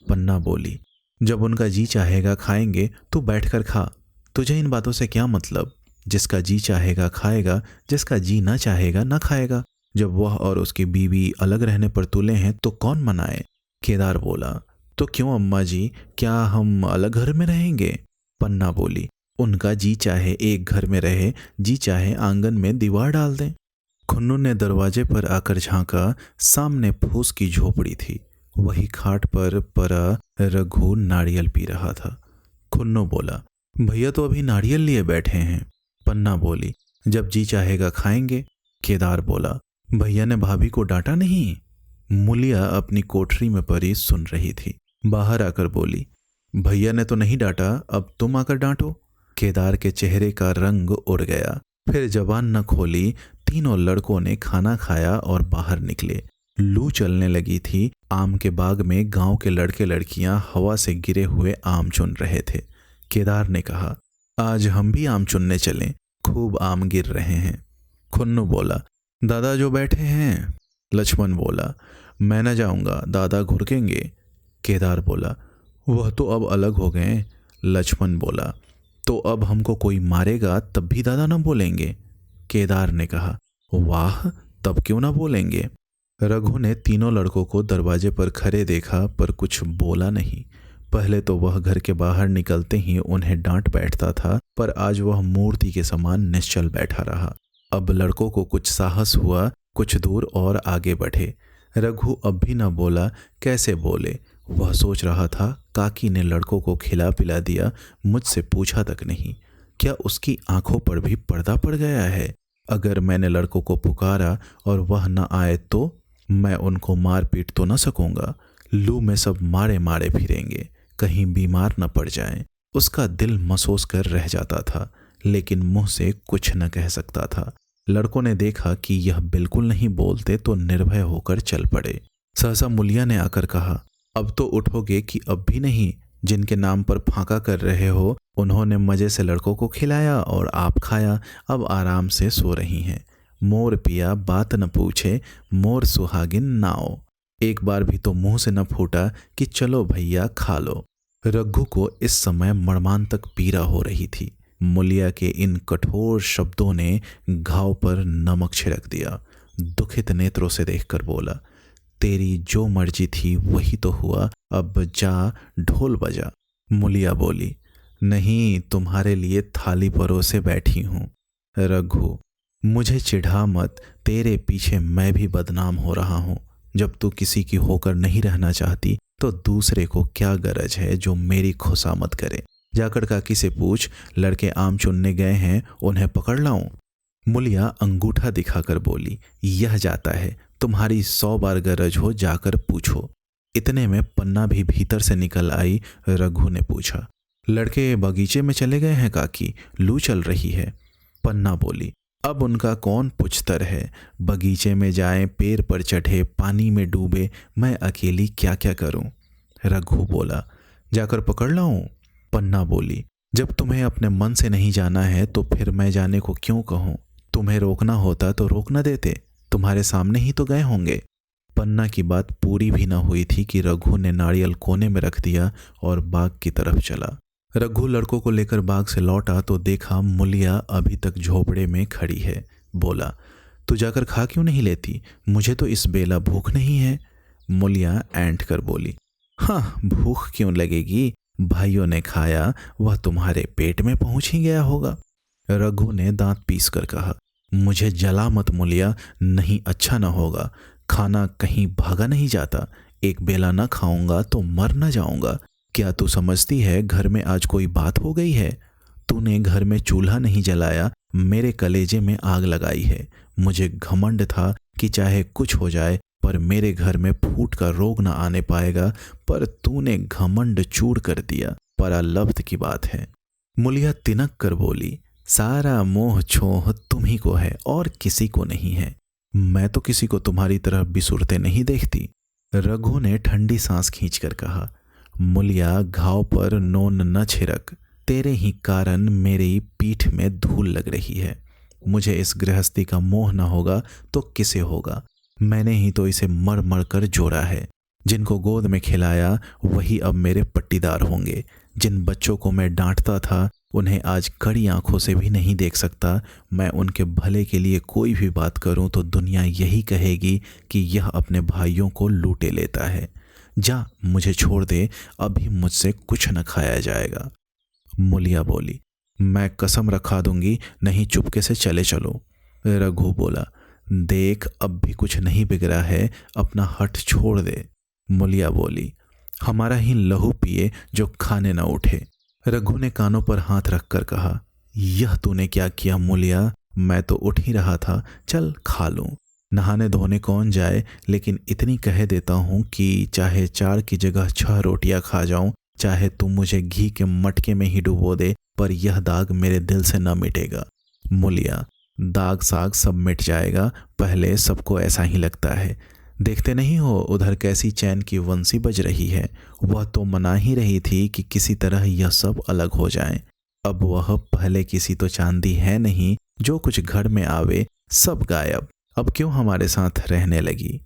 पन्ना बोली, जब उनका जी चाहेगा खाएंगे, तू बैठकर खा, तुझे इन बातों से क्या मतलब? जिसका जी चाहेगा खाएगा, जिसका जी ना चाहेगा ना खाएगा। जब वह और उसकी बीवी अलग रहने पर तुले हैं तो कौन मनाए? केदार बोला, तो क्यों अम्मा जी, क्या हम अलग घर में रहेंगे? पन्ना बोली, उनका जी चाहे एक घर में रहे, जी चाहे आंगन में दीवार डाल दें। खुन्नू ने दरवाजे पर आकर झांका, सामने फूस की झोपड़ी थी। वही खाट पर परा रघु नारियल पी रहा था। खुन्नू बोला, भैया तो अभी नारियल लिए बैठे हैं। पन्ना बोली, जब जी चाहेगा खाएंगे। केदार बोला, भैया ने भाभी को डांटा नहीं? मुलिया अपनी कोठरी में परी सुन रही थी। बाहर आकर बोली, भैया ने तो नहीं डांटा, अब तुम आकर डांटो। केदार के चेहरे का रंग उड़ गया, फिर जबान न खोली। तीनों लड़कों ने खाना खाया और बाहर निकले। लू चलने लगी थी। आम के बाग में गांव के लड़के लड़कियां हवा से गिरे हुए आम चुन रहे थे। केदार ने कहा, आज हम भी आम चुनने चलें, खूब आम गिर रहे हैं। खुन्नू बोला, दादा जो बैठे हैं। लक्ष्मण बोला, मैं न जाऊंगा, दादा घुरकेंगे। केदार बोला, वह तो अब अलग हो गए। लक्ष्मण बोला, तो अब हमको कोई मारेगा तब भी दादा न बोलेंगे। केदार ने कहा, वाह, तब क्यों ना बोलेंगे। रघु ने तीनों लड़कों को दरवाजे पर खड़े देखा पर कुछ बोला नहीं। पहले तो वह घर के बाहर निकलते ही उन्हें डांट बैठता था, पर आज वह मूर्ति के समान निश्चल बैठा रहा। अब लड़कों को कुछ साहस हुआ, कुछ दूर और आगे बढ़े। रघु अब भी न बोला, कैसे बोले? वह सोच रहा था, काकी ने लड़कों को खिला पिला दिया, मुझसे पूछा तक नहीं। क्या उसकी आंखों पर भी पर्दा पड़ गया है? अगर मैंने लड़कों को पुकारा और वह न आए तो मैं उनको मार पीट तो न सकूंगा। लू में सब मारे मारे फिरेंगे, कहीं बीमार न पड़ जाएं। उसका दिल महसूस कर रह जाता था, लेकिन मुंह से कुछ न कह सकता था। लड़कों ने देखा कि यह बिल्कुल नहीं बोलते तो निर्भय होकर चल पड़े। सहसा मुलिया ने आकर कहा, अब तो उठोगे कि अब भी नहीं? जिनके नाम पर फांका कर रहे हो, उन्होंने मजे से लड़कों को खिलाया और आप खाया, अब आराम से सो रही हैं। मोर पिया बात न पूछे, मोर सुहागिन नाओ। एक बार भी तो मुंह से न फूटा कि चलो भैया खा लो। रघु को इस समय मर्मांतक पीड़ा हो रही थी। मुलिया के इन कठोर शब्दों ने घाव पर नमक छिड़क दिया। दुखित नेत्रों से देखकर बोला, तेरी जो मर्जी थी वही तो हुआ, अब जा ढोल बजा। मुलिया बोली, नहीं, तुम्हारे लिए थाली परोसे बैठी हूं। रघु, मुझे चिढ़ा मत, तेरे पीछे मैं भी बदनाम हो रहा हूं। जब तू किसी की होकर नहीं रहना चाहती तो दूसरे को क्या गरज है जो मेरी खुशामद करे। जाकर काकी से पूछ, लड़के आम चुनने गए हैं, उन्हें पकड़ लाऊं। मुलिया अंगूठा दिखाकर बोली, यह जाता है, तुम्हारी 100 बार गरज हो जाकर पूछो। इतने में पन्ना भी भीतर से निकल आई। रघु ने पूछा, लड़के बगीचे में चले गए हैं काकी, लू चल रही है। पन्ना बोली, अब उनका कौन पुछतर है, बगीचे में जाएं, पेड़ पर चढ़े, पानी में डूबे, मैं अकेली क्या क्या करूं। रघु बोला, जाकर पकड़ लाऊं। पन्ना बोली, जब तुम्हें अपने मन से नहीं जाना है तो फिर मैं जाने को क्यों कहूं, तुम्हें रोकना होता तो रोक न देते, तुम्हारे सामने ही तो गए होंगे। पन्ना की बात पूरी भी ना हुई थी कि रघु ने नारियल कोने में रख दिया और बाग की तरफ चला। रघु लड़कों को लेकर बाग से लौटा तो देखा मुलिया अभी तक झोपड़े में खड़ी है। बोला, तू जाकर खा क्यों नहीं लेती, मुझे तो इस बेला भूख नहीं है। मुलिया ऐंठ कर बोली, हाँ भूख क्यों लगेगी, भाइयों ने खाया, वह तुम्हारे पेट में पहुंच ही गया होगा। रघु ने दांत पीस कर कहा, मुझे जला मत मुलिया, नहीं अच्छा न होगा, खाना कहीं भागा नहीं जाता, एक बेला न खाऊंगा तो मर न जाऊंगा। क्या तू समझती है घर में आज कोई बात हो गई है, तूने घर में चूल्हा नहीं जलाया, मेरे कलेजे में आग लगाई है। मुझे घमंड था कि चाहे कुछ हो जाए पर मेरे घर में फूट का रोग न आने पाएगा, पर तूने घमंड चूर कर दिया, परालब्ध की बात है। मुलिया तिनक कर बोली, सारा मोह छोह तुम ही को है और किसी को नहीं है, मैं तो किसी को तुम्हारी तरह बिसुरते नहीं देखती। रघु ने ठंडी सांस खींचकर कहा, मुलिया घाव पर नोन न छिड़क, तेरे ही कारण मेरी पीठ में धूल लग रही है। मुझे इस गृहस्थी का मोह न होगा तो किसे होगा, मैंने ही तो इसे मर मर कर जोड़ा है। जिनको गोद में खिलाया वही अब मेरे पट्टीदार होंगे। जिन बच्चों को मैं डांटता था उन्हें आज कड़ी आंखों से भी नहीं देख सकता। मैं उनके भले के लिए कोई भी बात करूं तो दुनिया यही कहेगी कि यह अपने भाइयों को लूटे लेता है। जा मुझे छोड़ दे, अभी मुझसे कुछ न खाया जाएगा। मुलिया बोली, मैं कसम रखा दूंगी, नहीं चुपके से चले चलो। रघु बोला, देख अब भी कुछ नहीं बिगड़ा है, अपना हठ छोड़ दे। मुलिया बोली, हमारा ही लहू पिए जो खाने न उठे। रघु ने कानों पर हाथ रखकर कहा, यह तूने क्या किया मुलिया, मैं तो उठ ही रहा था, चल खा लूं। नहाने धोने कौन जाए, लेकिन इतनी कह देता हूं कि चाहे 4 की जगह 6 रोटियां खा जाऊं, चाहे तू मुझे घी के मटके में ही डुबो दे, पर यह दाग मेरे दिल से न मिटेगा। मुलिया, दाग साग सब मिट जाएगा, पहले सबको ऐसा ही लगता है। देखते नहीं हो उधर कैसी चैन की वंशी बज रही है, वह तो मना ही रही थी कि किसी तरह यह सब अलग हो जाएं। अब वह पहले किसी तो चांदी है नहीं, जो कुछ घर में आवे सब गायब, अब क्यों हमारे साथ रहने लगी।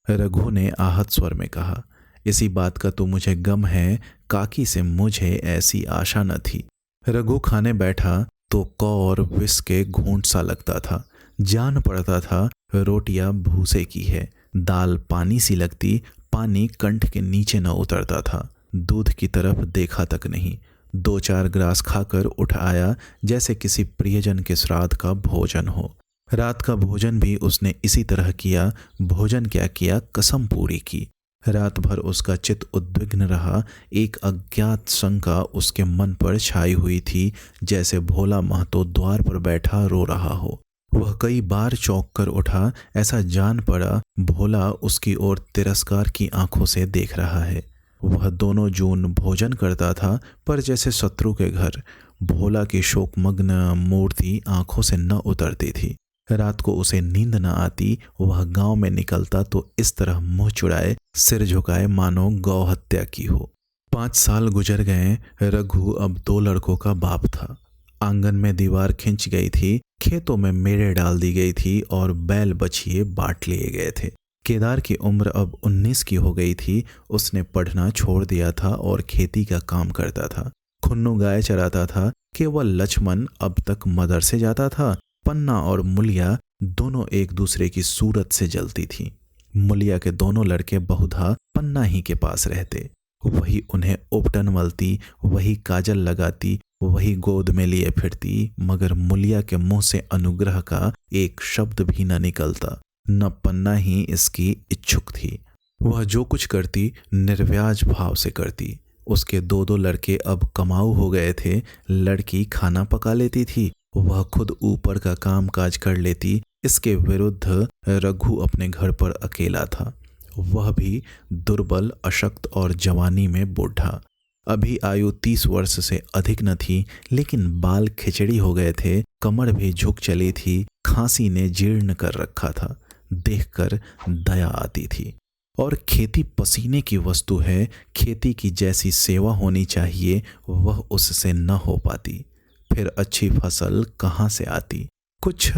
रघु ने आहत स्वर में कहा, इसी बात का तो मुझे गम है, काकी से मुझे ऐसी आशा न थी। रघु खाने बैठा तो कौ और विष के घूंट सा लगता था, जान पड़ता था रोटियां भूसे की है, दाल पानी सी लगती, पानी कंठ के नीचे न उतरता था, दूध की तरफ देखा तक नहीं। 2-4 ग्रास खाकर उठ आया जैसे किसी प्रियजन के श्राद्ध का भोजन हो। रात का भोजन भी उसने इसी तरह किया। भोजन क्या किया, कसम पूरी की। रात भर उसका चित्त उद्विग्न रहा, एक अज्ञात शंका उसके मन पर छाई हुई थी, जैसे भोला महतो द्वार पर बैठा रो रहा हो। वह कई बार चौंक कर उठा, ऐसा जान पड़ा भोला उसकी ओर तिरस्कार की आंखों से देख रहा है। वह दोनों जून भोजन करता था, पर जैसे शत्रु के घर। भोला की शोकमग्न मूर्ति आंखों से न उतरती थी। रात को उसे नींद न आती। वह गांव में निकलता तो इस तरह मुंह चुड़ाए, सिर झुकाए, मानो गौ हत्या की हो। 5 साल गुजर गए। रघु अब 2 लड़कों का बाप था। आंगन में दीवार खिंच गई थी, खेतों में मेड़े डाल दी गई थी और बैल बछिए बांट लिए गए थे। केदार की उम्र अब 19 की हो गई थी। उसने पढ़ना छोड़ दिया था और खेती का काम करता था। खुन्नू गाय चराता था। केवल लक्ष्मण अब तक मदरसे जाता था। पन्ना और मुलिया दोनों एक दूसरे की सूरत से जलती थी। मुलिया के दोनों लड़के बहुधा पन्ना ही के पास रहते। वही उन्हें उपटन मलती, वही काजल लगाती, वही गोद में लिए फिरती, मगर मुलिया के मुंह से अनुग्रह का एक शब्द भी न निकलता। न पन्ना ही इसकी इच्छुक थी। वह जो कुछ करती निर्व्याज भाव से करती। उसके 2-2 लड़के अब कमाऊ हो गए थे। लड़की खाना पका लेती थी, वह खुद ऊपर का काम काज कर लेती, इसके विरुद्ध रघु अपने घर पर अकेला था। वह भी दुर्बल, अशक्त और जवानी में बूढ़ा। अभी आयु 30 वर्ष से अधिक न थी, लेकिन बाल खिचड़ी हो गए थे, कमर भी झुक चली थी, खांसी ने जीर्ण कर रखा था। देखकर दया आती थी। और खेती पसीने की वस्तु है, खेती की जैसी सेवा होनी चाहिए वह उससे न हो पाती। फिर अच्छी फसल कहाँ से आती? कुछ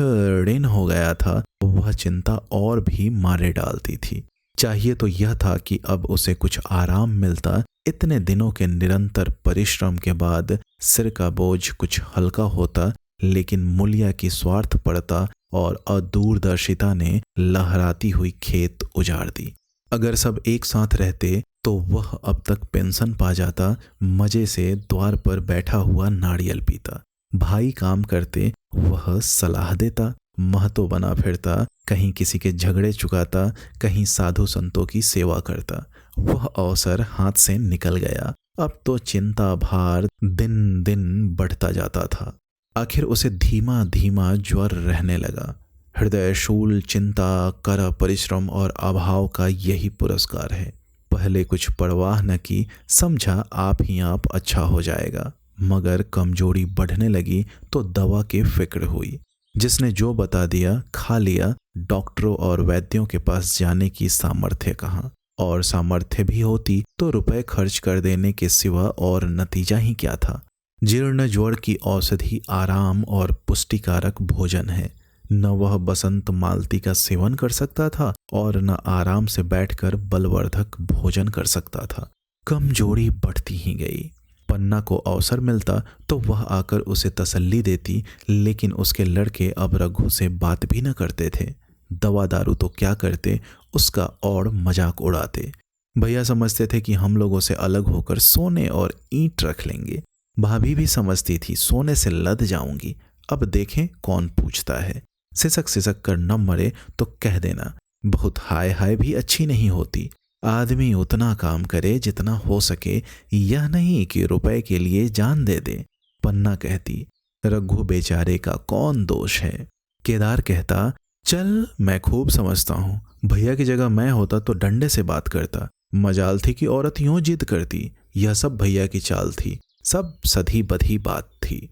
ऋण हो गया था, वह चिंता और भी मारे डालती थी। चाहिए तो यह था कि अब उसे कुछ आराम मिलता। इतने दिनों के निरंतर परिश्रम के बाद सिर का बोझ कुछ हल्का होता, लेकिन मूलिया की स्वार्थ पड़ता और अदूरदर्शिता ने लहराती हुई खेत उजाड़ दी। अगर सब एक साथ रहते तो वह अब तक पेंशन पा जाता। मजे से द्वार पर बैठा हुआ नारियल पीता। भाई काम करते, वह सलाह देता। महतो बना फिरता, कहीं किसी के झगड़े चुकाता, कहीं साधु संतों की सेवा करता। वह अवसर हाथ से निकल गया। अब तो चिंता भार दिन दिन बढ़ता जाता था। आखिर उसे धीमा धीमा ज्वर रहने लगा। हृदय शूल चिंता, कर परिश्रम और अभाव का यही पुरस्कार है। पहले कुछ परवाह न की, समझा आप ही आप अच्छा हो जाएगा। मगर कमजोरी बढ़ने लगी तो दवा की फिक्र हुई। जिसने जो बता दिया खा लिया। डॉक्टरों और वैद्यों के पास जाने की सामर्थ्य कहाँ? और सामर्थ्य भी होती तो रुपए खर्च कर देने के सिवा और नतीजा ही क्या था? जीर्ण ज्वर की औषधि आराम और पुष्टिकारक भोजन है। न वह बसंत मालती का सेवन कर सकता था और न आराम से बैठकर बलवर्धक भोजन कर सकता था। कमजोरी बढ़ती ही गई। पन्ना को अवसर मिलता तो वह आकर उसे तसल्ली देती, लेकिन उसके लड़के अब रघु से बात भी न करते थे। दवा दारू तो क्या करते, उसका और मजाक उड़ाते। भैया समझते थे कि हम लोगों से अलग होकर सोने और ईंट रख लेंगे। भाभी भी समझती थी सोने से लद जाऊंगी। अब देखें कौन पूछता है। सिसक सिसक कर न मरे तो कह देना। बहुत हाय हाय भी अच्छी नहीं होती। आदमी उतना काम करे जितना हो सके, यह नहीं कि रुपए के लिए जान दे दे। पन्ना कहती, रघु बेचारे का कौन दोष है। केदार कहता, चल मैं खूब समझता हूँ। भैया की जगह मैं होता तो डंडे से बात करता। मजाल थी कि औरत यूं जिद करती। यह सब भैया की चाल थी, सब सधी बधी बात थी।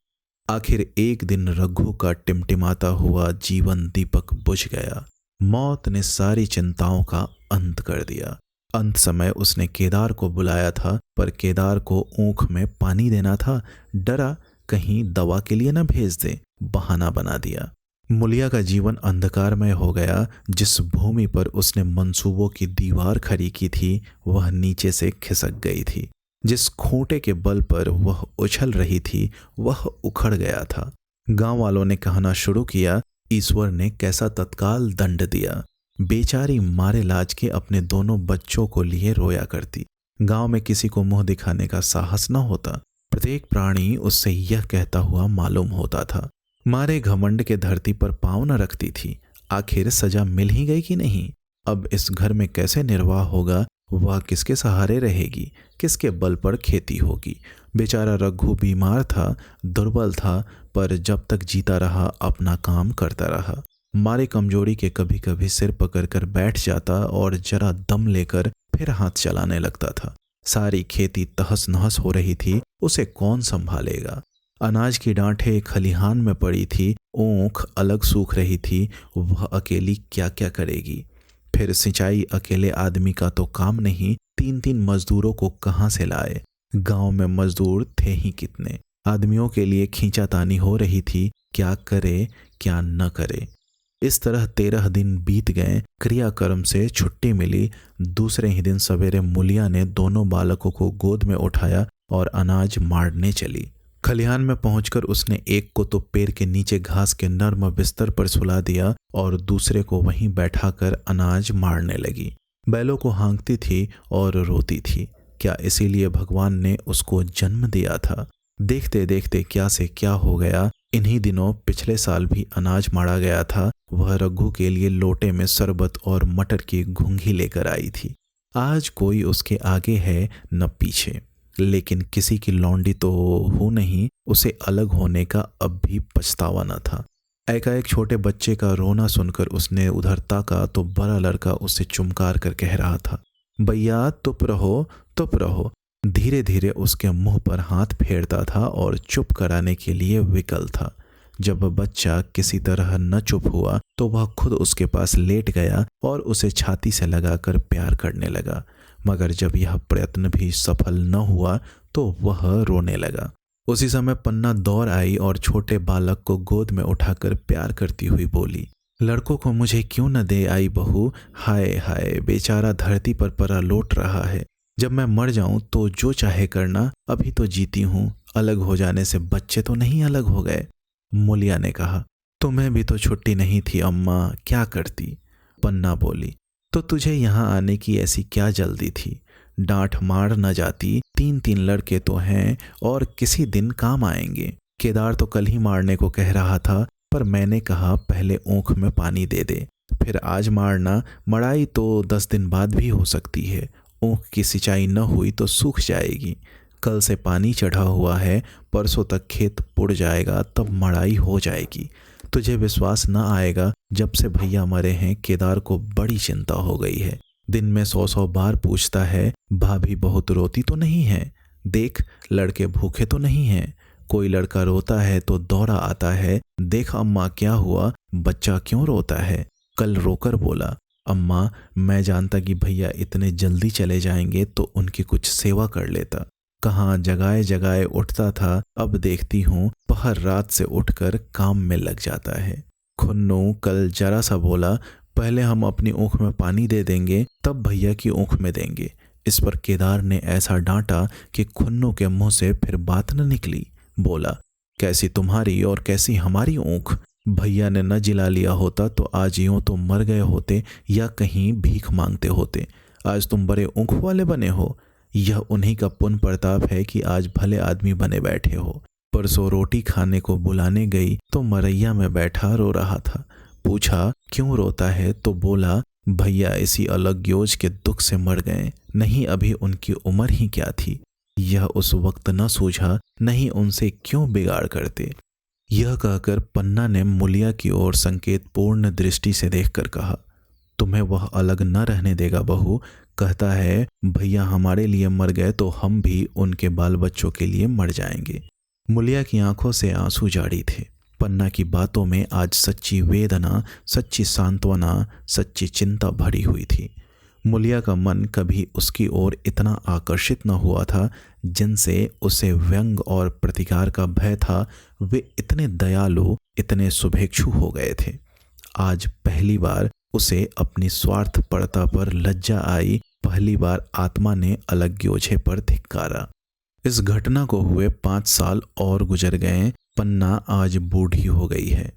आखिर एक दिन रघु का टिमटिमाता हुआ जीवन दीपक बुझ गया। मौत ने सारी चिंताओं का अंत कर दिया। अंत समय उसने केदार को बुलाया था, पर केदार को ऊँख में पानी देना था। डरा कहीं दवा के लिए न भेज दे, बहाना बना दिया। मूलिया का जीवन अंधकारमय हो गया। जिस भूमि पर उसने मंसूबों की दीवार खड़ी की थी, वह नीचे से खिसक गई थी। जिस खूंटे के बल पर वह उछल रही थी, वह उखड़ गया था। गांव वालों ने कहना शुरू किया, ईश्वर ने कैसा तत्काल दंड दिया। बेचारी मारे लाज के अपने दोनों बच्चों को लिए रोया करती। गांव में किसी को मुंह दिखाने का साहस न होता। प्रत्येक प्राणी उससे यह कहता हुआ मालूम होता था। मारे घमंड के धरती पर पांव न रखती थी। आखिर सजा मिल ही गई कि नहीं? अब इस घर में कैसे निर्वाह होगा? वह किसके सहारे रहेगी? किसके बल पर खेती होगी? बेचारा रघु बीमार था, दुर्बल था, पर जब तक जीता रहा अपना काम करता रहा। मारे कमजोरी के कभी कभी सिर पकड़कर बैठ जाता और जरा दम लेकर फिर हाथ चलाने लगता था। सारी खेती तहस नहस हो रही थी, उसे कौन संभालेगा? अनाज की डांठें खलिहान में पड़ी थी, ऊँख अलग सूख रही थी। वह अकेली क्या क्या करेगी? फिर सिंचाई अकेले आदमी का तो काम नहीं, 3-3 मजदूरों को कहाँ से लाए? गांव में मजदूर थे ही कितने। आदमियों के लिए खींचातानी हो रही थी, क्या करे क्या न करे। इस तरह 13 दिन बीत गए। क्रियाकर्म से छुट्टी मिली। दूसरे ही दिन सवेरे मूलिया ने दोनों बालकों को गोद में उठाया और अनाज मारने चली। खलिहान में पहुंचकर उसने एक को तो पेड़ के नीचे घास के नर्म बिस्तर पर सुला दिया और दूसरे को वहीं बैठाकर अनाज मारने लगी। बैलों को हाँकती थी और रोती थी। क्या इसीलिए भगवान ने उसको जन्म दिया था? देखते देखते क्या से क्या हो गया। इन्हीं दिनों पिछले साल भी अनाज मारा गया था। वह रघु के लिए लोटे में शरबत और मटर की घुंघी लेकर आई थी। आज कोई उसके आगे है न पीछे। लेकिन किसी की लौंडी तो हूँ नहीं, उसे अलग होने का अब भी पछतावा न था। एकाएक छोटे बच्चे का रोना सुनकर उसने उधर ताका तो बड़ा लड़का उसे चुमकार कर कह रहा था, भैया चुप रहो, चुप रहो। धीरे धीरे उसके मुंह पर हाथ फेरता था और चुप कराने के लिए विकल था। जब बच्चा किसी तरह न चुप हुआ तो वह खुद उसके पास लेट गया और उसे छाती से लगाकर प्यार करने लगा। मगर जब यह प्रयत्न भी सफल न हुआ तो वह रोने लगा। उसी समय पन्ना दौड़ आई और छोटे बालक को गोद में उठाकर प्यार करती हुई बोली, लड़कों को मुझे क्यों न दे आई बहू, हाय हाय बेचारा धरती पर परा लौट रहा है। जब मैं मर जाऊं तो जो चाहे करना, अभी तो जीती हूं, अलग हो जाने से बच्चे तो नहीं अलग हो गए। मुलिया ने कहा, तुम्हें भी तो छुट्टी नहीं थी अम्मा, क्या करती। पन्ना बोली, तो तुझे यहाँ आने की ऐसी क्या जल्दी थी, डांट मार न जाती, 3-3 लड़के तो हैं और किसी दिन काम आएंगे। केदार तो कल ही मारने को कह रहा था, पर मैंने कहा पहले ऊँख में पानी दे दे, फिर आज मारना, मड़ाई तो 10 दिन बाद भी हो सकती है। ऊँख की सिंचाई न हुई तो सूख जाएगी। कल से पानी चढ़ा हुआ है, परसों तक खेत पुड़ जाएगा, तब मड़ाई हो जाएगी। तुझे विश्वास न आएगा, जब से भैया मरे हैं केदार को बड़ी चिंता हो गई है। दिन में 100-100 बार पूछता है, भाभी बहुत रोती तो नहीं है, देख लड़के भूखे तो नहीं हैं। कोई लड़का रोता है तो दौड़ा आता है, देख अम्मा क्या हुआ, बच्चा क्यों रोता है। कल रोकर बोला, अम्मा मैं जानता कि भैया इतने जल्दी चले जाएंगे तो उनकी कुछ सेवा कर लेता। कहाँ जगाए जगाए उठता था, अब देखती हूँ पहर रात से उठकर काम में लग जाता है। खुन्नू कल जरा सा बोला, पहले हम अपनी ऊँख में पानी दे देंगे, तब भैया की ऊँख में देंगे। इस पर केदार ने ऐसा डांटा कि खुन्नू के मुंह से फिर बात न निकली। बोला, कैसी तुम्हारी और कैसी हमारी ऊँख, भैया ने न जिला लिया होता तो आज यूं तो मर गए होते या कहीं भीख मांगते होते। आज तुम बड़े ऊँख वाले बने हो, यह उन्हीं का पुण्य प्रताप है कि आज भले आदमी बने बैठे हो। परसों रोटी खाने को बुलाने गई तो मरैया में बैठा रो रहा था। पूछा क्यों रोता है तो बोला, भैया इसी अलग योज के दुख से मर गए, नहीं अभी उनकी उम्र ही क्या थी। यह उस वक्त न सूझा, नहीं उनसे क्यों बिगाड़ करते। यह कहकर पन्ना ने मुलिया की ओर संकेतपूर्ण दृष्टि से देखकर कहा, तुम्हें वह अलग न रहने देगा बहू, कहता है भैया हमारे लिए मर गए तो हम भी उनके बाल बच्चों के लिए मर जाएंगे। मुलिया की आंखों से आंसू जारी थे। पन्ना की बातों में आज सच्ची वेदना, सच्ची सांत्वना, सच्ची चिंता भरी हुई थी। मुलिया का मन कभी उसकी ओर इतना आकर्षित न हुआ था, जिनसे उसे व्यंग और प्रतिकार का भय था, वे इतने दयालु, इतने शुभेच्छु हो गए थे। आज पहली बार उसे अपनी स्वार्थपरता पर लज्जा आई, पहली बार आत्मा ने अलग योझे पर धिक्कारा। इस घटना को हुए 5 साल और गुजर गए। पन्ना आज बूढ़ी हो गई है।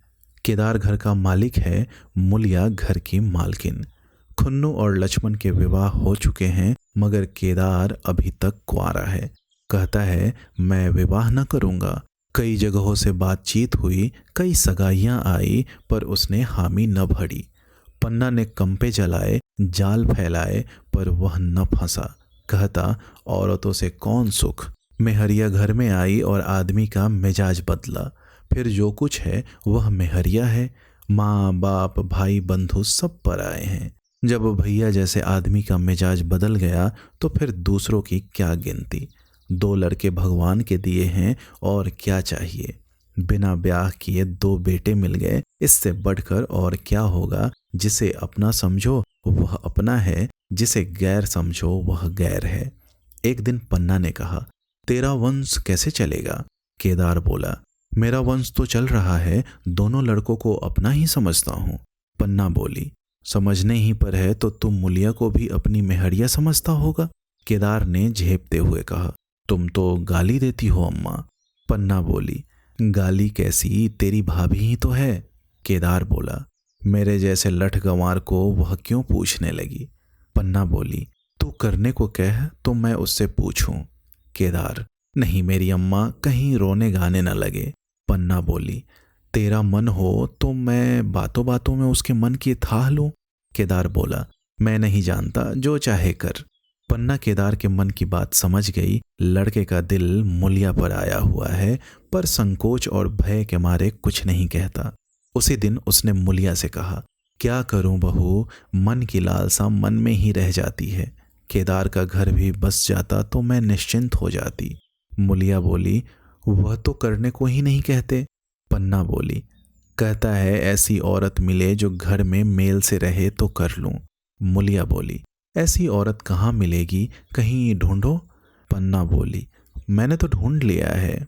केदार घर का मालिक है, मुलिया घर की मालकिन। खुन्नू और लक्ष्मण के विवाह हो चुके हैं, मगर केदार अभी तक कुंवारा है। कहता है मैं विवाह न करूंगा। कई जगहों से बातचीत हुई, कई सगाइयां आई, पर उसने हामी न भरी। पन्ना ने कंपे जलाए, जाल फैलाए, पर वह न फंसा। कहता औरतों से कौन सुख, मेहरिया घर में आई और आदमी का मिजाज बदला, फिर जो कुछ है वह मेहरिया है। माँ बाप भाई बंधु सब पर आए हैं। जब भैया जैसे आदमी का मिजाज बदल गया तो फिर दूसरों की क्या गिनती। 2 लड़के भगवान के दिए हैं और क्या चाहिए। बिना ब्याह किए 2 बेटे मिल गए, इससे बढ़कर और क्या होगा। जिसे अपना समझो वह अपना है, जिसे गैर समझो वह गैर है। एक दिन पन्ना ने कहा, तेरा वंश कैसे चलेगा। केदार बोला, मेरा वंश तो चल रहा है, दोनों लड़कों को अपना ही समझता हूँ। पन्ना बोली, समझने ही पर है तो तुम मुलिया को भी अपनी मेहरिया समझता होगा। केदार ने झेपते हुए कहा, तुम तो गाली देती हो अम्मा। पन्ना बोली, गाली कैसी, तेरी भाभी ही तो है। केदार बोला, मेरे जैसे लठ गंवार को वह क्यों पूछने लगी। पन्ना बोली, तू करने को कह तो मैं उससे पूछूं। केदार, नहीं मेरी अम्मा, कहीं रोने गाने न लगे। पन्ना बोली, तेरा मन हो तो मैं बातों बातों में उसके मन की थाह लूं। केदार बोला, मैं नहीं जानता, जो चाहे कर। पन्ना केदार के मन की बात समझ गई। लड़के का दिल मूलिया पर आया हुआ है, पर संकोच और भय के मारे कुछ नहीं कहता। उसी दिन उसने मूलिया से कहा, क्या करूं बहू, मन की लालसा मन में ही रह जाती है। केदार का घर भी बस जाता तो मैं निश्चिंत हो जाती। मूलिया बोली, वह तो करने को ही नहीं कहते। पन्ना बोली, कहता है ऐसी औरत मिले जो घर में मेल से रहे तो कर लूं। मूलिया बोली, ऐसी औरत कहाँ मिलेगी, कहीं ढूंढो। पन्ना बोली, मैंने तो ढूंढ लिया है।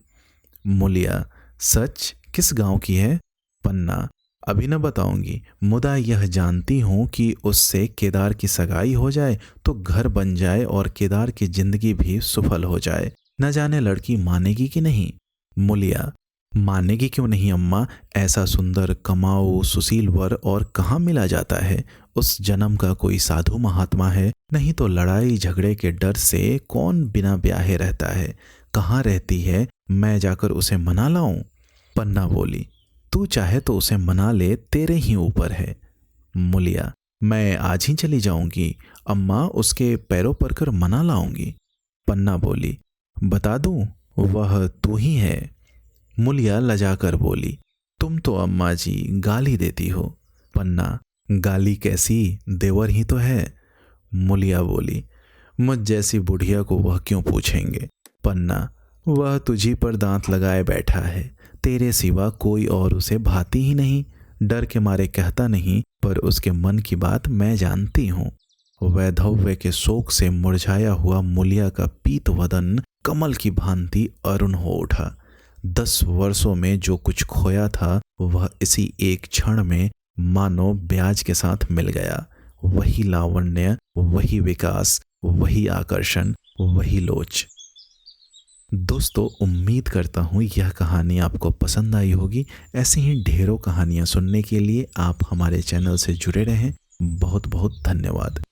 मूलिया, सच, किस गांव की है। पन्ना, अभी न बताऊंगी, मुदा यह जानती हूं कि उससे केदार की सगाई हो जाए तो घर बन जाए और केदार की जिंदगी भी सफल हो जाए। न जाने लड़की मानेगी कि नहीं। मूलिया, मानेगी क्यों नहीं अम्मा, ऐसा सुंदर कमाऊ सुशील वर और कहाँ मिला जाता है। उस जन्म का कोई साधु महात्मा है, नहीं तो लड़ाई झगड़े के डर से कौन बिना ब्याहे रहता है। कहाँ रहती है, मैं जाकर उसे मना लाऊं। पन्ना बोली, तू चाहे तो उसे मना ले, तेरे ही ऊपर है। मूलिया, मैं आज ही चली जाऊंगी अम्मा, उसके पैरों पर कर मना लाऊंगी। पन्ना बोली, बता दूं, वह तू ही है। मूलिया लजाकर बोली, तुम तो अम्मा जी गाली देती हो। पन्ना, गाली कैसी, देवर ही तो है। मूलिया बोली, मुझ जैसी बुढ़िया को वह क्यों पूछेंगे। पन्ना, वह तुझी पर दांत लगाए बैठा है, तेरे सिवा कोई और उसे भाती ही नहीं। डर के मारे कहता नहीं, पर उसके मन की बात मैं जानती हूँ। वैधव्य के शोक से मुरझाया हुआ मूलिया का पीत वदन कमल की भांति अरुण हो उठा। 10 वर्षों में जो कुछ खोया था वह इसी एक क्षण में मानो ब्याज के साथ मिल गया। वही लावण्य, वही विकास, वही आकर्षण, वही लोच। दोस्तों, उम्मीद करता हूँ यह कहानी आपको पसंद आई होगी। ऐसी ही ढेरों कहानियाँ सुनने के लिए आप हमारे चैनल से जुड़े रहें। बहुत बहुत धन्यवाद।